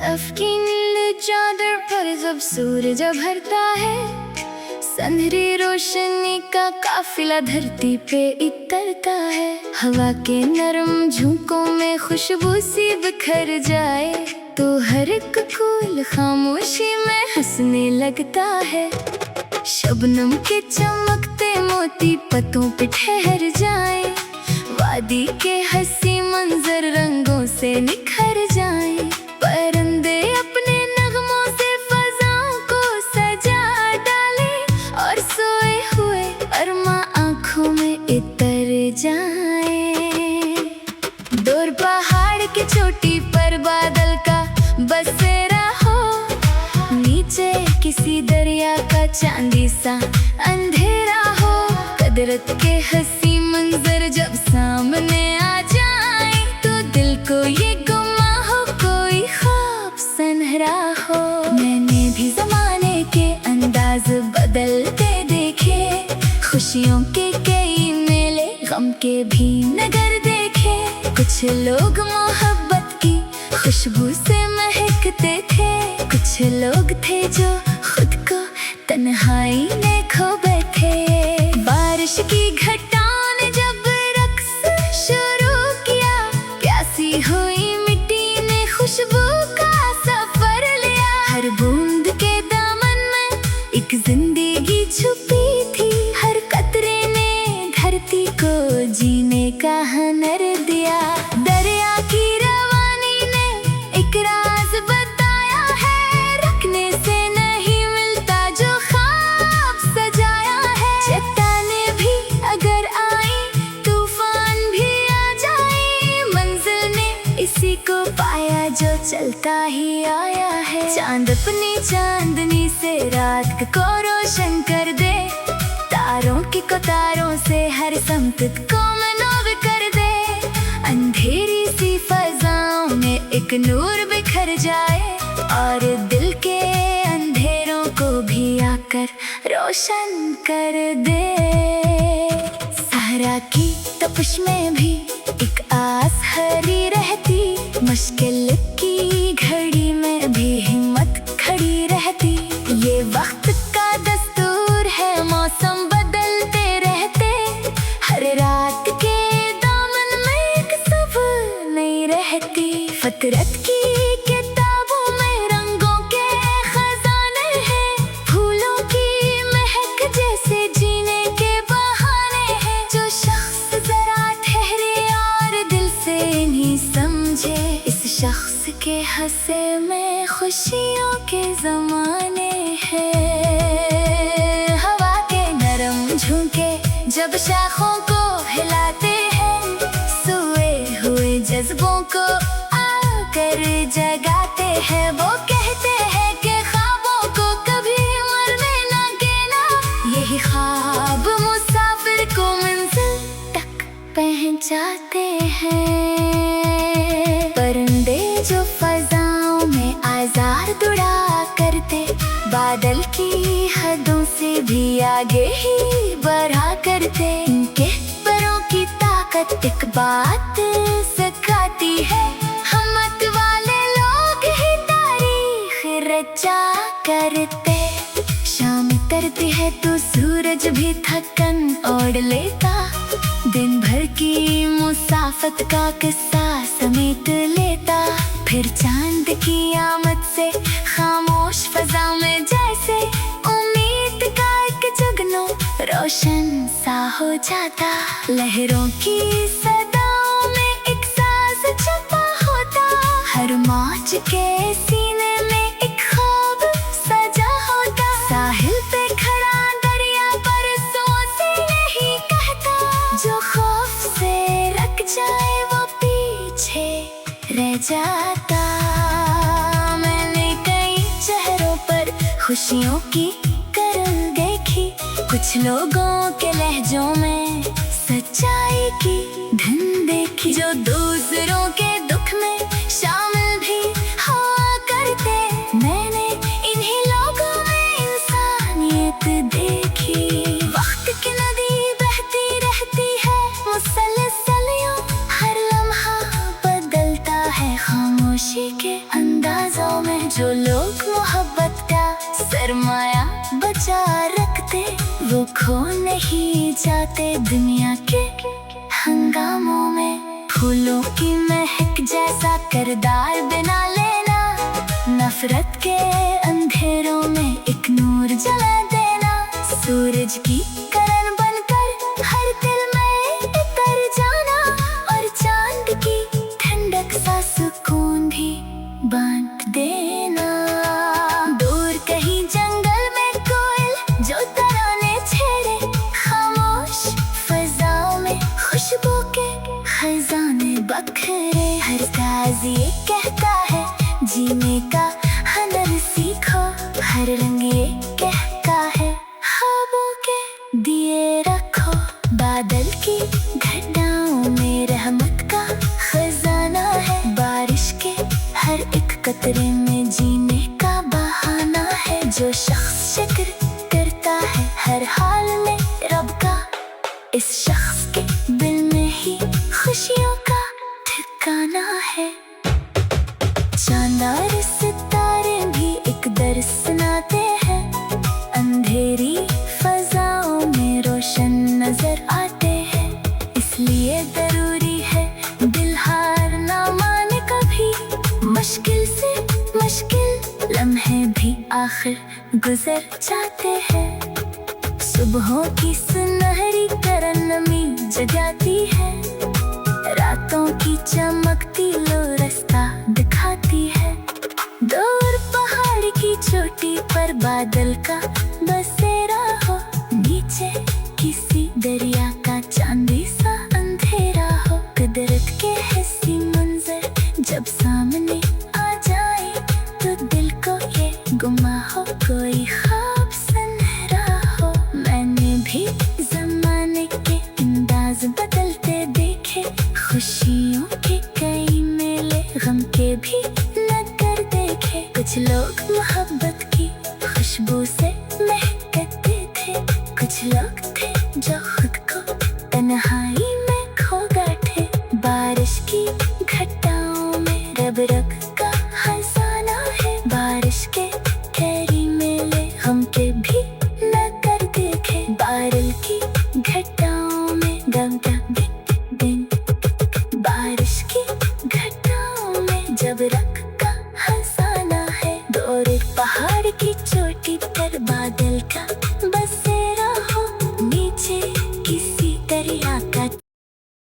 बर्फ की नीली चादर पर जब सूरज भरता है, संधरी रोशनी का काफिला धरती पे उतरता है। हवा के नरम झोंकों में खुशबू सी बिखर जाए तो हर एक फूल खामोशी में हंसने लगता है। शबनम के चमकते मोती पत्तों पे ठहर जाए, वादी के हंसी मंजर रंगों से निखर जाए। परिंदे अपने नगमों से फज़ाओं को सजा डाले और सोए हुए अरमा आँखों में उतर जाए। दूर पहाड़ की चोटी पर बादल का बसेरा हो, नीचे किसी दरिया का चांदी सा अंधेरा हो। कुदरत के हंसी मंजर जब सामने आ जाए तो दिल को ये गुमा हो कोई ख्वाब सुनहरा हो। मैंने भी ज़माने के अंदाज बदलते देखे, खुशियों के कई मेले गम के भी नगर देखे। कुछ लोग मोहब्बत की खुशबू से महकते थे, कुछ लोग थे जो खुद को तन्हाई में खो बैठे। बारिश की घटाओं ने जब रक्स शुरू किया, प्यासी हुई मिट्टी ने खुशबू का सफर लिया। हर बूंद के दामन में एक जिंदगी छुपी थी, हर कतरे ने धरती को जीने का हुनर दिया। दरिया की रवानी ने एक राज बताया है, रखने से नहीं मिलता जो ख्वाब सजाया है। चट्टाने भी अगर आई, तूफान भी आ जाए, मंजिल ने इसी को पाया जो चलता ही आया है। चांद अपनी चांदनी से रात को रोशन कर दे, तारों की कतारों से हर समत को मनोब कर दे। अंधेरी सी फज़ाओं में एक नूर बिखर जाए और दिल के अंधेरों को भी आकर रोशन कर दे। सहरा की तपिश में भी एक आस हरी रहती, मुश्किल की घड़ी में भी हिम्मत खड़ी रहती। ये वक्त का दस्तूर है, मौसम बदलते रहते, हर रात के दामन में एक सुबह नहीं रहती। फितरत की किताबों में रंगों के खजाने हैं, फूलों की महक जैसे जीने के बहाने हैं। जो शख्स जरा ठहरे और दिल से नहीं समझे, इस शख्स के हंसे में खुशियों के ज़माने हैं। हवा के नरम झोंके जब शाखों को हिलाते हैं, सोए हुए जज्बों को आकर जगाते हैं। वो कहते हैं कि ख्वाबों को कभी मरने ना देना, यही ख्वाब मुसाफिर को मंजिल तक पहुंचाते हैं। परिंदे जो फज़ाओं में आज़ाद उड़ा करते, बादल की हदों से भी आगे ही बढ़ा करते। इनके परों की ताकत एक बात सिखाती है, हिम्मत वाले लोग ही तारीख रचा करते। शाम उतरती है तो सूरज भी थकन ओढ़ लेता, दिन भर की मुसाफत का किस्सा समेट लेता। फिर चांद की आमद से खामोश फज़ा में जैसे उम्मीद का एक जुगनू रोशन सा हो जाता। लहरों की सदाओं में एक साज छुपा होता, हर मौज के सीने में एक ख्वाब सजा होता। साहिल पे खड़ा दरिया पर सोचे नहीं कहता, जो खौफ से रख जाए वो पीछे रह जाता। मैंने कई चेहरों पर खुशियों की करन देखी, कुछ लोगों के लहजों में सच्चाई की धन देखी। जो दूसरों के दुख में शामिल भी हुआ करते, मैंने इन्हीं लोगों में इंसानियत देखी। वक्त की नदी बहती रहती है मुसलसल यूं, हर लम्हा बदलता है खामोशी के अंदाजों में। खो नहीं जाते दुनिया के हंगामों में। फूलों की महक जैसा किरदार बना लेना, नफरत के अंधेरों में एक नूर जला देना। सूरज की किरण बनकर हर दिल में उतर जाना, और चांद की ठंडक सा सुकून भी बांट देना। दूर कहीं जंगल में कोयल जो तराने छेड़े, खामोश फजाओं में खुशबू के खजाने बखरे। हर साज ये कहता है जीने का हुनर सीखो, हर रंग ये कहता है ख्वाबों के दिए रखो। बादल की घटनाओं में रहमत का खजाना है, बारिश के हर एक कतरे में जीने का बहाना है। जो शख्स शुक्र करता है हर हाल में रब का, इस शख्स के दिल में ही खुशियों का ठिकाना है। चांद और सितारे भी एक दर्स सुनाते हैं, अंधेरी फजाओं में रोशन नजर आते हैं। इसलिए जरूरी है दिल हार ना माने कभी, मुश्किल से मुश्किल लम्हे भी आखिर गुजर जाते हैं। सुबहों की सुनहरी किरण नमी जगाती है, रातों की चमकती लो रास्ता दिखाती है। दूर पहाड़ की चोटी पर बादल का बसेरा हो, नीचे किसी दरिया का चांदी सा अंधेरा हो। कुदरत के हंसी मंजर जब सामने आ जाए, तो दिल को ये गुमा हो कोई ख्वाब सुनहरा हो। मैंने भी जमाने के अंदाज बदलते देखे, खुशियों के कई मेले गम के भी नजर देखे। कुछ लोग मोहब्बत की खुशबू से महकते थे, कुछ लोग थे जो खुद को तन्हाई में खो बैठे। बारिश की घटाओं में रब रब का खजाना है, बारिश के ठहरी मेले गम के भी नजर देखे। बादल की घटाओं में गम का दिन, बारिश की घटाओं में जब रख का खजाना है। दौरे पहाड़ की चोटी पर बादल का